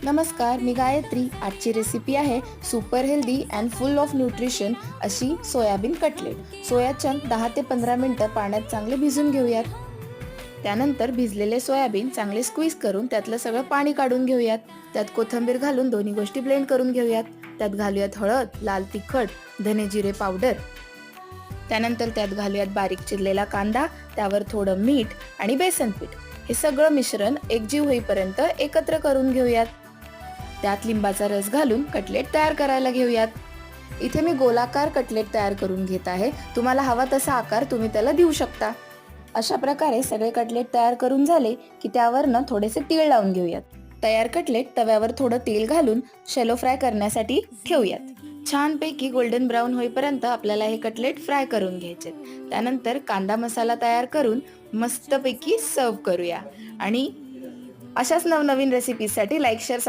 नमस्कार, मी गायत्री. आजची रेसिपी आहे super healthy and full of nutrition अशी सोयाबीन कटलेट. सोया चंक 10 ते 15 मिनिटं पाण्यात चांगले भिजून घेऊयात. त्यानंतर भिजलेले सोयाबीन चांगले स्क्वीज करून त्यातलं सगळं पाणी काढून घेऊयात. त्यात कोथिंबीर घालून दोन्ही गोष्टी ब्लेंड करून घेऊयात. त्यात घालूयात हळद, लाल तिखट, धने जिरे पावडर. त्यानंतर त्यात घालूयात बारीक चिरलेला कांदा, त्यावर थोडं मीठ आणि बेसन पीठ. हे सगळं मिश्रण एकजीव होईपर्यंत एकत्र करून घेऊयात. त्यात लिंबाचा रस घालून कटलेट तयार करायला घेऊयात. इथे मी गोलाकार कटलेट तयार करून घेत आहे. तुम्हाला हवा तसा आकार तुम्ही त्याला देऊ शकता. अशा प्रकारे सगळे कटलेट तयार करून झाले की त्यावरनं थोडेसे तीळ लावून घेऊयात. तयार कटलेट तव्यावर थोडं तेल घालून शॅलो फ्राय करण्यासाठी ठेवूयात. छानपैकी गोल्डन ब्राऊन होईपर्यंत आपल्याला हे कटलेट फ्राय करून घ्यायचे. त्यानंतर कांदा मसाला तयार करून मस्तपैकी सर्व करूया. आणि अशाच नवनवीन रेसिपीसाठी लाईक, शेअर, सबस्क्राईब